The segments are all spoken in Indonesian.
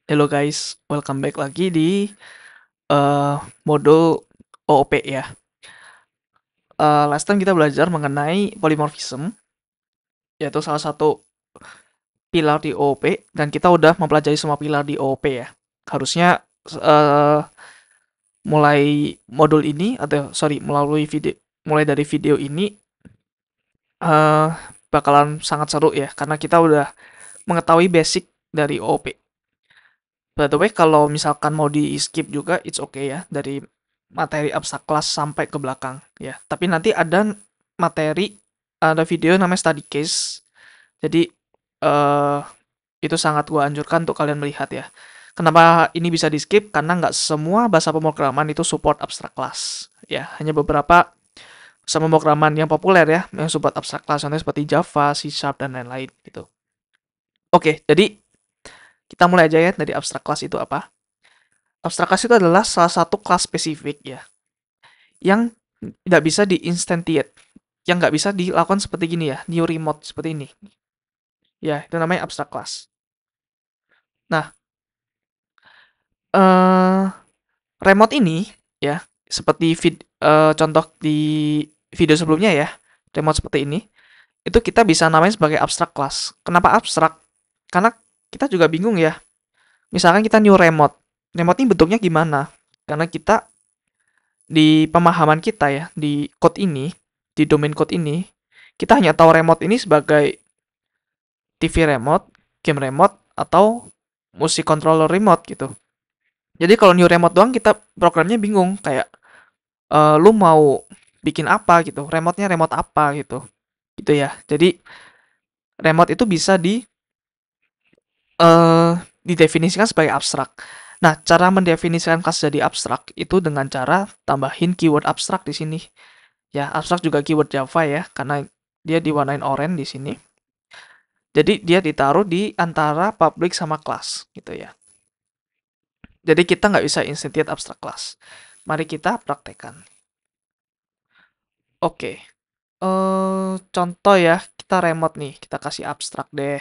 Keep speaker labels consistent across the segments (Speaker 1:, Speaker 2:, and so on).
Speaker 1: Hello guys, welcome back lagi di modul OOP ya. Last time kita belajar mengenai polymorphism, yaitu salah satu pilar di OOP, dan kita udah mempelajari semua pilar di OOP ya. Harusnya uh, mulai modul ini atau sorry mulai dari video ini uh, bakalan sangat seru ya, karena kita udah mengetahui basic dari OOP. By the way, kalau misalkan mau di skip juga, it's okay ya, dari materi abstrak kelas sampai ke belakang ya. Tapi nanti ada video namanya study case. Jadi eh itu sangat gua anjurkan untuk kalian melihat ya. Kenapa ini bisa di skip? Karena nggak semua bahasa pemrograman itu support abstrak kelas ya. Hanya beberapa bahasa pemrograman yang populer ya, yang support abstrak kelas, contohnya seperti Java, C Sharp dan lain-lain gitu. Oke, jadi kita mulai aja ya dari abstrak kelas itu apa. Abstrak kelas itu adalah salah satu kelas spesifik ya, yang tidak bisa di-instantiate, yang nggak bisa dilakukan seperti gini ya, new remote seperti ini. Ya, itu namanya abstrak kelas. Nah, eh remote ini ya, seperti contoh di video sebelumnya ya, remote seperti ini, itu kita bisa namain sebagai abstrak kelas. Kenapa abstrak? Karena kita juga bingung ya. Misalkan kita new remote. Remote ini bentuknya gimana? Karena kita di pemahaman kita ya, di code ini, di domain code ini, kita hanya tahu remote ini sebagai TV remote, game remote, atau musik controller remote gitu. Jadi kalau new remote doang kita programnya bingung, kayak lu mau bikin apa gitu, remote-nya remote apa gitu. Gitu ya. Jadi remote itu bisa didefinisikan sebagai abstrak. Nah, cara mendefinisikan kelas jadi abstrak itu dengan cara tambahin keyword abstrak di sini. Ya, abstrak juga keyword Java ya, karena dia diwarnain oranye di sini. Jadi dia ditaruh di antara public sama class gitu ya. Jadi kita nggak bisa instantiate abstrak class. Mari kita praktekkan. Oke, contoh ya, kita remote nih, kita kasih abstrak deh.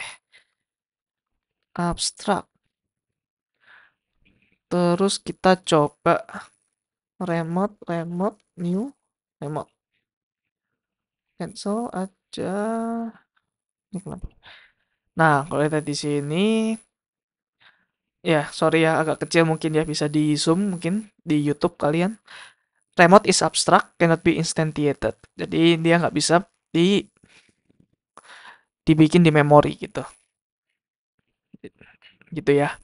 Speaker 1: Abstrak. Terus kita coba remote, new, remote. Cancel aja. Ini kenapa? Nah, kalau lihat di sini, ya sorry ya agak kecil mungkin ya, bisa di zoom mungkin di YouTube kalian. Remote is abstract, cannot be instantiated. Jadi dia nggak bisa dibikin di memori gitu. Gitu ya.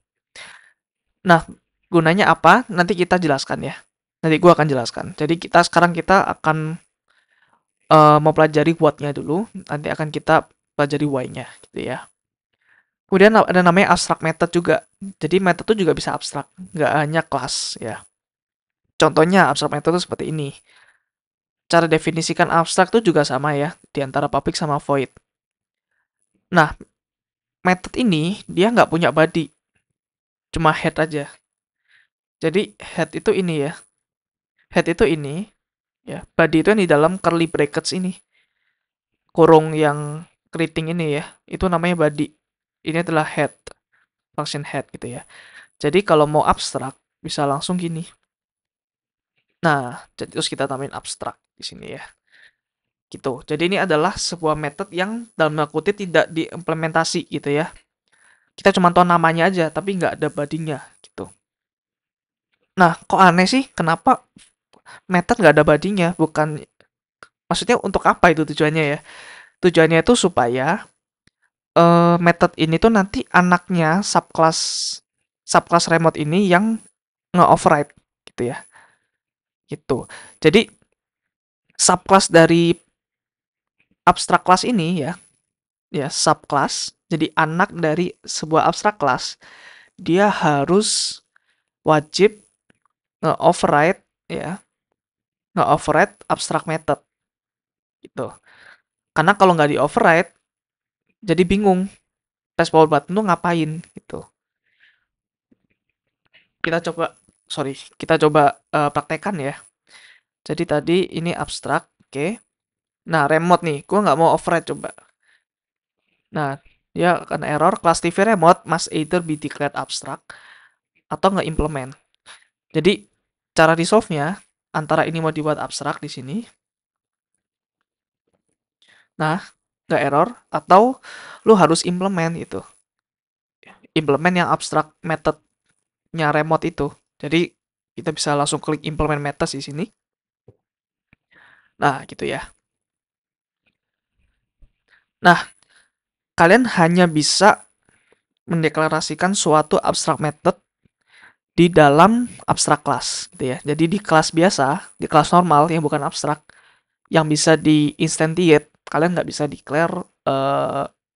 Speaker 1: Nah, gunanya apa? Nanti kita jelaskan ya. Nanti gua akan jelaskan. Jadi sekarang kita akan mau pelajari what-nya dulu. Nanti akan kita pelajari why-nya gitu ya. Kemudian ada namanya abstract method juga. Jadi method itu juga bisa abstrak, nggak hanya kelas ya. Contohnya abstract method itu seperti ini. Cara definisikan abstrak itu juga sama ya, di antara public sama void. Nah, method ini dia nggak punya body, cuma head aja. Jadi head itu ini ya, head itu ini ya, body itu yang di dalam curly brackets ini, kurung yang keriting ini ya, itu namanya body. Ini adalah head, function head gitu ya. Jadi kalau mau abstrak bisa langsung gini. Nah, terus kita tambahin abstrak di sini ya. Gitu. Jadi ini adalah sebuah metode yang dalam tanda kutip tidak diimplementasi gitu ya. Kita cuma tahu namanya aja, tapi nggak ada badinya gitu. Nah, kok aneh sih? Kenapa method nggak ada badinya? Bukan, maksudnya untuk apa itu tujuannya ya? Tujuannya itu supaya method ini tuh nanti anaknya subclass subclass remote ini yang nge-override gitu ya. Gitu. Jadi subclass dari abstract class ini ya subclass. Jadi anak dari sebuah abstract class, dia harus wajib nge-override ya, nge-override abstract method gitu. Karena kalau nggak di-override, jadi bingung press power button tuh ngapain gitu. Kita coba praktekan ya. Jadi tadi ini abstrak, oke. Nah, remote nih, gua nggak mau override coba. Nah, dia akan error, class TV remote must either be declared abstract atau nge-implement. Jadi cara resolve-nya antara ini mau dibuat abstrak di sini, nah nggak error, atau lu harus implement itu, implement yang abstrak methodnya remote itu. Jadi kita bisa langsung klik implement method di sini. Nah gitu ya. Nah kalian hanya bisa mendeklarasikan suatu abstrak method di dalam abstrak class gitu ya. Jadi di kelas biasa, di kelas normal yang bukan abstrak, yang bisa di instantiate, kalian nggak bisa declare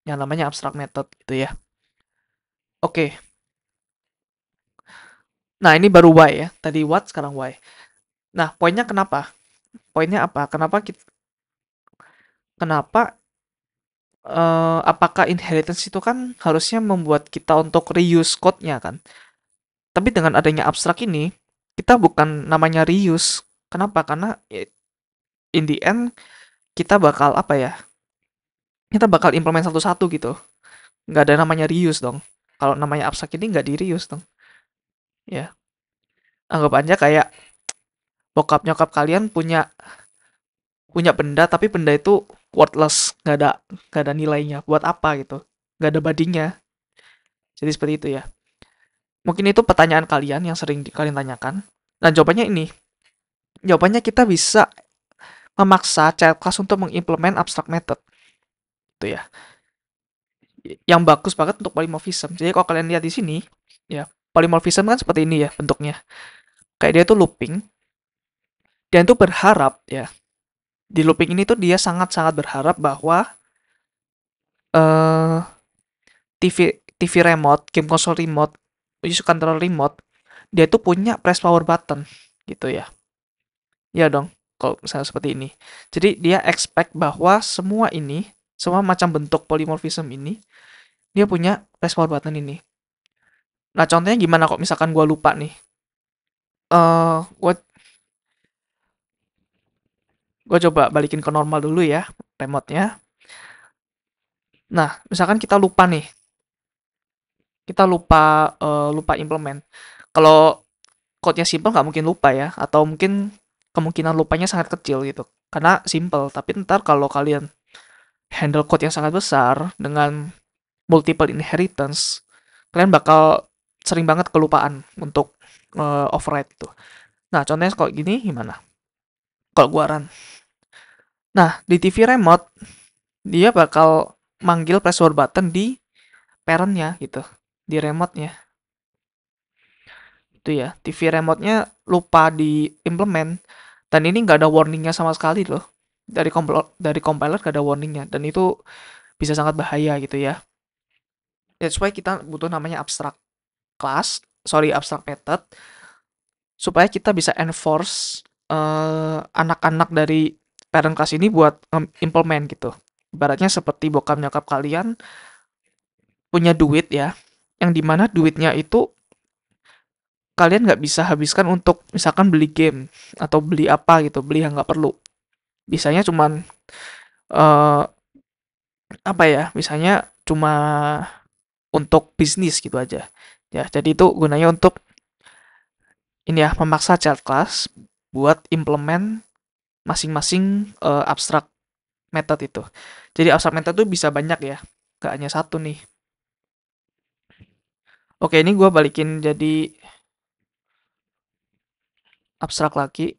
Speaker 1: yang namanya abstrak method gitu ya. Oke. Nah, ini baru why ya. Tadi what, sekarang why. Nah, poinnya kenapa? Poinnya apa? Kenapa apakah inheritance itu kan harusnya membuat kita untuk reuse code-nya kan? Tapi dengan adanya abstrak ini, kita bukan namanya reuse. Kenapa? Karena in the end kita bakal apa ya? Kita bakal implement satu-satu gitu. Nggak ada namanya reuse dong. Kalau namanya abstrak ini nggak di reuse dong. Ya, anggap aja kayak bokap nyokap kalian punya punya benda tapi benda itu worthless, nggak ada nilainya. Buat apa gitu? Nggak ada badinya. Jadi seperti itu ya. Mungkin itu pertanyaan kalian yang sering kalian tanyakan. Nah, jawabannya ini. Jawabannya kita bisa memaksa child class untuk mengimplement abstract method. Itu ya. Yang bagus banget untuk polymorphism. Jadi kalau kalian lihat di sini, ya, polymorphism kan seperti ini ya bentuknya. Kayak dia tuh looping. Dan itu berharap ya. Di looping ini tuh dia sangat-sangat berharap bahwa eh TV remote, game console remote, user control remote, dia tuh punya press power button gitu ya. Ya dong, kalau misalnya seperti ini. Jadi dia expect bahwa semua ini, semua macam bentuk polymorphism ini, dia punya press power button ini. Nah, contohnya gimana kok misalkan gue lupa nih. Gue coba balikin ke normal dulu ya, remote-nya. Nah, misalkan kita lupa nih, kita lupa implement. Kalau code-nya simple nggak mungkin lupa ya, atau mungkin kemungkinan lupanya sangat kecil gitu. Karena simple, tapi ntar kalau kalian handle code yang sangat besar dengan multiple inheritance, kalian bakal sering banget kelupaan untuk override itu. Nah, contohnya kalau gini gimana? Kalau gua run. Nah, di TV remote, dia bakal manggil pressure button di parent-nya gitu, di remote-nya. Itu ya, TV remote-nya lupa di implement, dan ini nggak ada warning-nya sama sekali loh. Dari compiler nggak ada warning-nya, dan itu bisa sangat bahaya gitu ya. That's why kita butuh namanya abstract class, sorry abstract method, supaya kita bisa enforce anak-anak dari parent class ini buat implement gitu. Ibaratnya seperti bokap nyokap kalian punya duit ya, yang dimana duitnya itu kalian nggak bisa habiskan untuk misalkan beli game atau beli apa gitu, beli yang nggak perlu. Bisanya cuman eh apa ya? Misalnya cuma untuk bisnis gitu aja. Ya, jadi itu gunanya untuk ini ya, memaksa child class buat implement masing-masing abstract method itu. Jadi abstract method itu bisa banyak ya, gak hanya satu nih. Oke, ini gue balikin jadi abstrak lagi.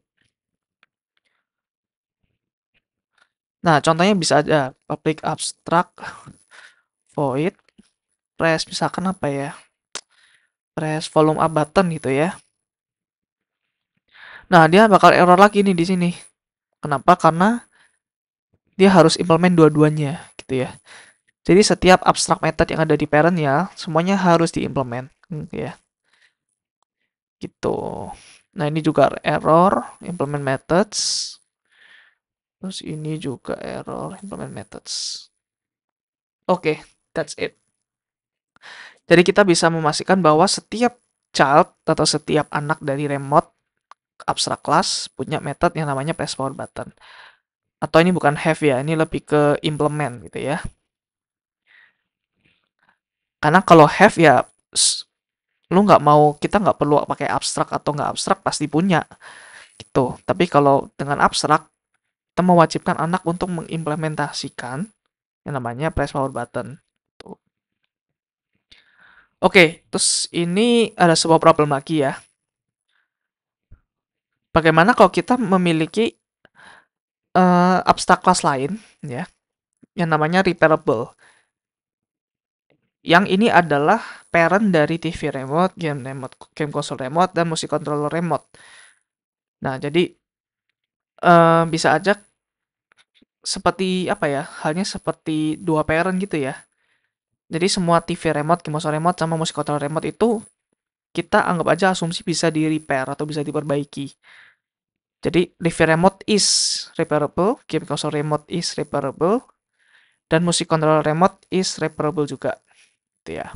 Speaker 1: Nah, contohnya bisa ada public abstract void press misalkan apa ya? Press volume up button gitu ya. Nah, dia bakal error lagi nih di sini. Kenapa? Karena dia harus implement dua-duanya gitu ya. Jadi setiap abstract method yang ada di parent-nya semuanya harus diimplement ya. Gitu. Nah, ini juga error implement methods. Terus ini juga error implement methods. Oke, that's it. Jadi kita bisa memastikan bahwa setiap child atau setiap anak dari remote abstract class punya method yang namanya press power button. Atau ini bukan have ya, ini lebih ke implement gitu ya. Karena kalau have ya Kita nggak perlu pakai abstrak atau nggak abstrak pasti punya gitu. Tapi kalau dengan abstrak, kita mewajibkan anak untuk mengimplementasikan yang namanya press power button. Tuh. Oke, terus ini ada sebuah problem lagi ya. Bagaimana kalau kita memiliki abstrak kelas lain ya, yang namanya repairable. Yang ini adalah parent dari TV remote, game console remote, dan musik controller remote. Nah, jadi bisa aja seperti apa ya? Halnya seperti dua parent gitu ya. Jadi semua TV remote, game console remote, sama musik controller remote itu kita anggap aja asumsi bisa di repair atau bisa diperbaiki. Jadi TV remote is repairable, game console remote is repairable, dan musik controller remote is repairable juga. Gitu ya.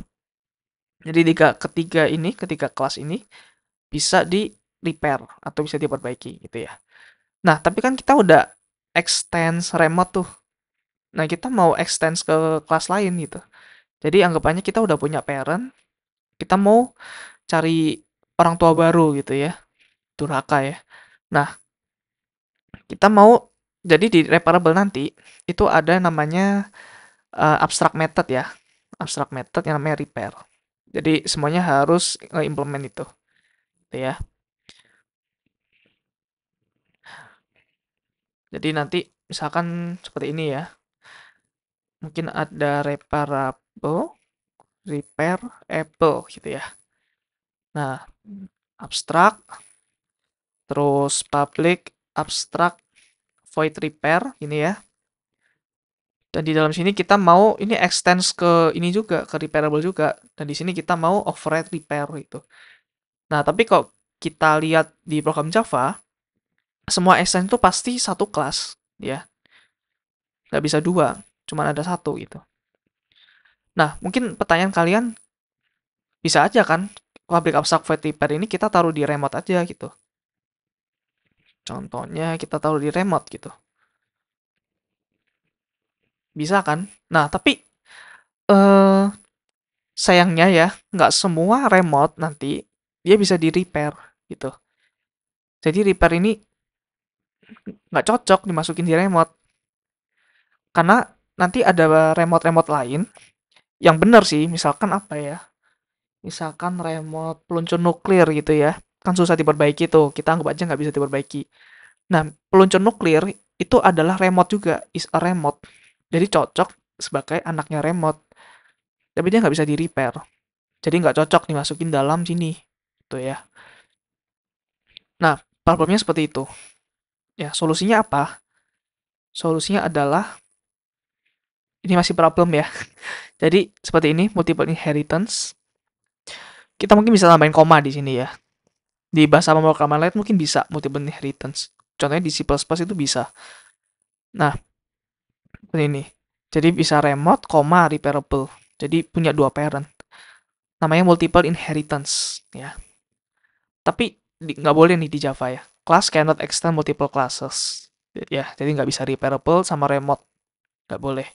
Speaker 1: Jadi ketiga kelas ini bisa di repair atau bisa diperbaiki gitu ya. Nah, tapi kan kita udah extend remote tuh. Nah, kita mau extend ke kelas lain gitu. Jadi anggapannya kita udah punya parent, kita mau cari orang tua baru gitu ya. Durhaka ya. Nah, kita mau jadi di repairable nanti itu ada namanya abstract method ya. Abstract method yang namanya repair. Jadi semuanya harus implement itu. Gitu ya. Jadi nanti misalkan seperti ini ya. Mungkin ada repairable gitu ya. Nah, abstrak, terus public, abstrak, void repair ini ya. Dan di dalam sini kita mau ini extends ke ini juga, ke repairable juga. Dan di sini kita mau override repair gitu. Nah, tapi kok kita lihat di program Java, semua extend itu pasti satu kelas ya. Nggak bisa dua, cuma ada satu gitu. Nah, mungkin pertanyaan kalian bisa aja kan public abstract void repair ini kita taruh di remote aja gitu. Contohnya kita taruh di remote gitu. Bisa kan? Nah, tapi eh sayangnya ya, nggak semua remote nanti dia bisa di-repair gitu. Jadi repair ini nggak cocok dimasukin di remote. Karena nanti ada remote-remote lain yang benar sih, misalkan apa ya? Misalkan remote peluncur nuklir gitu ya. Kan susah diperbaiki tuh, kita anggap aja nggak bisa diperbaiki. Nah, peluncur nuklir itu adalah remote juga, is a remote. Jadi cocok sebagai anaknya remote. Tapi dia nggak bisa di-repair. Jadi nggak cocok dimasukin dalam sini. Tuh ya. Nah, problemnya seperti itu. Ya, solusinya apa? Solusinya adalah, ini masih problem ya. Jadi, seperti ini, multiple inheritance. Kita mungkin bisa tambahin koma di sini ya. Di bahasa pemrograman lain mungkin bisa multiple inheritance. Contohnya di C++ itu bisa. Nah, seperti ini. Jadi bisa remote, koma, repairable. Jadi punya dua parent. Namanya multiple inheritance ya. Tapi nggak boleh nih di Java ya. Class cannot extend multiple classes. Ya, jadi nggak bisa repairable sama remote. Nggak boleh.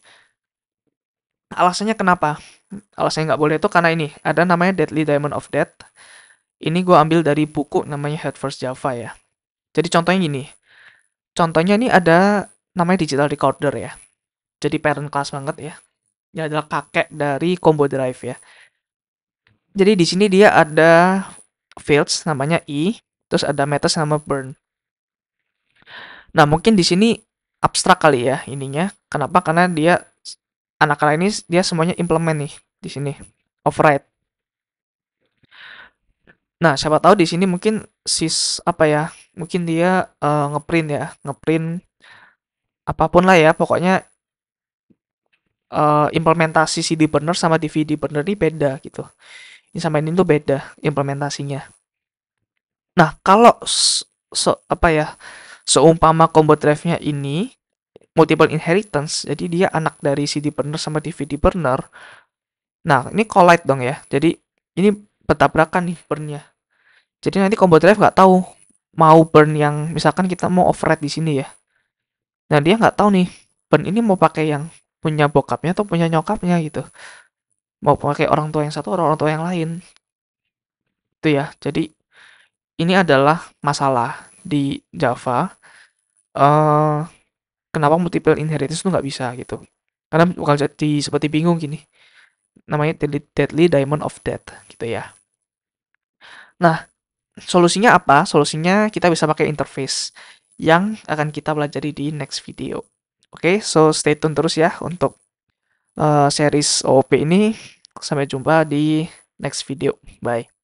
Speaker 1: Alasannya kenapa? Alasannya nggak boleh itu karena ini. Ada namanya Deadly Diamond of Death. Ini gue ambil dari buku namanya Head First Java ya. Jadi contohnya gini. Contohnya ini ada namanya digital recorder ya. Jadi parent class banget ya. Ini adalah kakek dari combo drive ya. Jadi di sini dia ada fields namanya i, terus ada methods nama burn. Nah, mungkin di sini abstrak kali ya ininya. Kenapa? Karena dia anak-anak ini dia semuanya implement nih di sini. Override. Nah, siapa tahu di sini mungkin apa ya? Mungkin dia ngeprint ya, ngeprint apapun lah ya, pokoknya implementasi CD burner sama DVD burner ini beda gitu. Ini sama ini tuh beda implementasinya. Nah, kalau apa ya? Seumpama combo drive-nya ini multiple inheritance, jadi dia anak dari CD burner sama DVD burner. Nah, ini collide dong ya. Jadi ini bertabrakan nih burn-nya. Jadi nanti combo drive nggak tahu mau burn yang misalkan kita mau override di sini ya. Nah, dia nggak tahu nih burn ini mau pakai yang punya bokapnya atau punya nyokapnya gitu. Mau pakai orang tua yang satu atau orang tua yang lain. Itu ya. Jadi ini adalah masalah di Java. eh Kenapa multiple inheritance itu nggak bisa gitu? Karena bakal jadi seperti bingung gini. Namanya Deadly Diamond of Death gitu ya. Nah, solusinya apa? Solusinya kita bisa pakai interface yang akan kita pelajari di next video. Oke, so stay tune terus ya untuk series OOP ini. Sampai jumpa di next video. Bye.